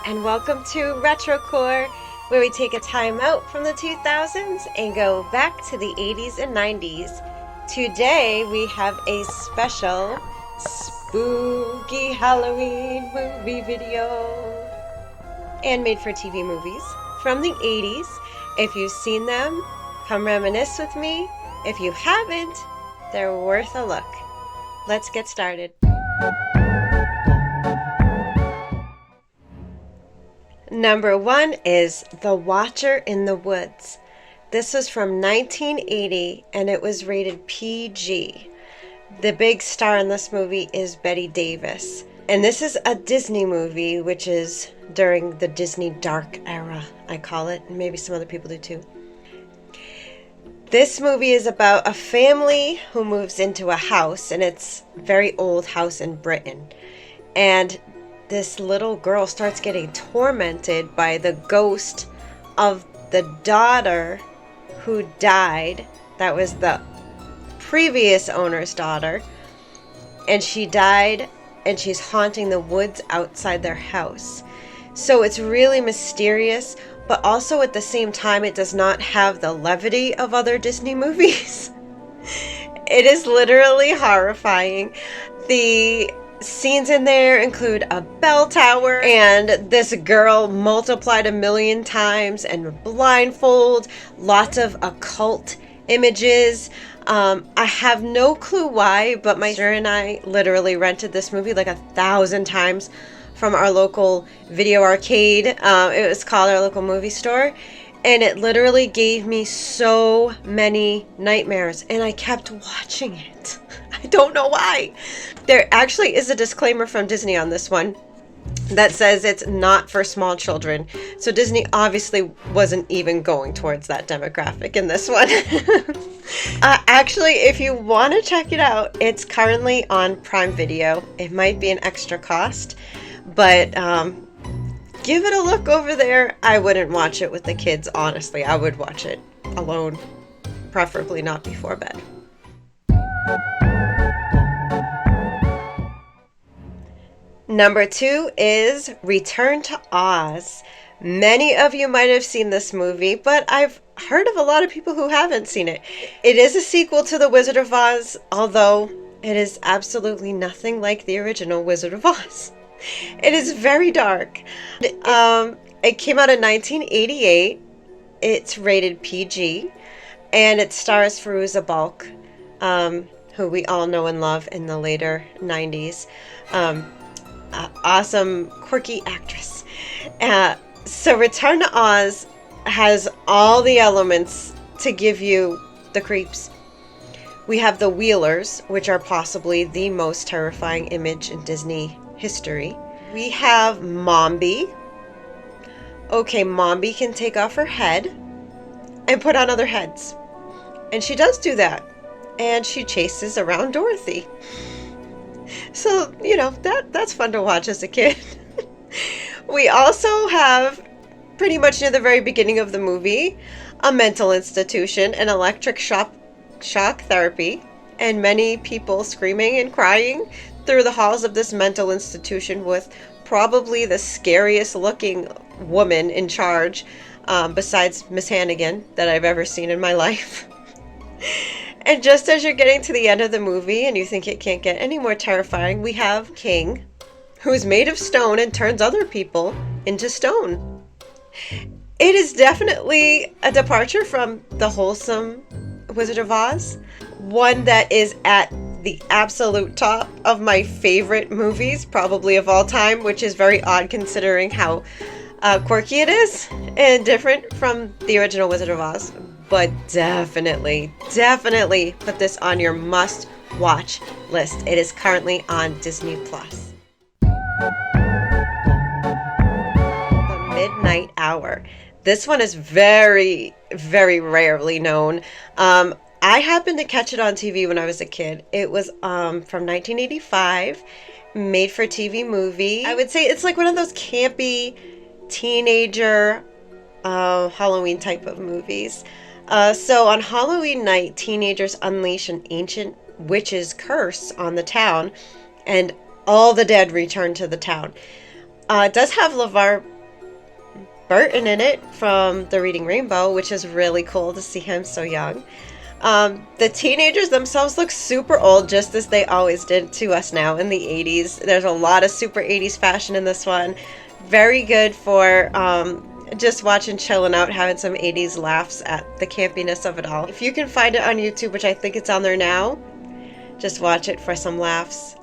and welcome to Retrocore, where we take a time out from the 2000s and go back to the 80s and 90s. Today we have a special spooky Halloween movie video and made-for-TV movies from the 80s. If you've seen them, come reminisce with me. If you haven't, they're worth a look. Let's get started. Number 1 is The Watcher in the Woods. This was from 1980 and it was rated PG. The big star in this movie is Bette Davis. And this is a Disney movie, which is during the Disney dark era, I call it. And maybe some other people do too. This movie is about a family who moves into a house, and it's a very old house in Britain. And this little girl starts getting tormented by the ghost of the daughter who died. That was the previous owner's daughter. And she died, and she's haunting the woods outside their house. So it's really mysterious, but also at the same time, it does not have the levity of other Disney movies. It is literally horrifying. The scenes in there include a bell tower and this girl multiplied 1,000,000 times and blindfold, lots of occult images. I have no clue why, but my sister and I literally rented this movie like 1,000 times from our local video arcade. It was called our local movie store, and it literally gave me so many nightmares, and I kept watching it. I don't know why. There actually is a disclaimer from Disney on this one that says it's not for small children. So Disney obviously wasn't even going towards that demographic in this one. Actually, if you want to check it out, it's currently on Prime Video. It might be an extra cost, but give it a look over there. I wouldn't watch it with the kids, honestly. I would watch it alone, preferably not before bed. Number 2 is Return to Oz. Many of you might have seen this movie, but I've heard of a lot of people who haven't seen it. It is a sequel to The Wizard of Oz, although it is absolutely nothing like the original Wizard of Oz. It is very dark. It came out in 1988. It's rated PG, and it stars Fairuza Balk, who we all know and love in the later 90s. Awesome, quirky actress. So Return to Oz has all the elements to give you the creeps. We have the Wheelers, which are possibly the most terrifying image in Disney history. We have Mombi. Okay, Mombi can take off her head and put on other heads. And she does do that. And she chases around Dorothy. So, that's fun to watch as a kid. We also have, pretty much near the very beginning of the movie, a mental institution, an electric shock therapy, and many people screaming and crying through the halls of this mental institution with probably the scariest looking woman in charge, besides Miss Hannigan, that I've ever seen in my life. And just as you're getting to the end of the movie and you think it can't get any more terrifying, we have King, who is made of stone and turns other people into stone. It is definitely a departure from the wholesome Wizard of Oz, one that is at the absolute top of my favorite movies, probably of all time, which is very odd considering how quirky it is and different from the original Wizard of Oz. But definitely put this on your must-watch list. It is currently on Disney+. The Midnight Hour. This one is very, very rarely known. I happened to catch it on TV when I was a kid. It was from 1985, made-for-TV movie. I would say it's like one of those campy teenager Halloween type of movies. So on Halloween night, teenagers unleash an ancient witch's curse on the town, and all the dead return to the town. It does have LeVar Burton in it from The Reading Rainbow, which is really cool to see him so young. The teenagers themselves look super old, just as they always did to us now in the 80s. There's a lot of super 80s fashion in this one. Very good for just watching, chilling out, having some 80s laughs at the campiness of it all. If you can find it on YouTube, which I think it's on there now, just watch it for some laughs.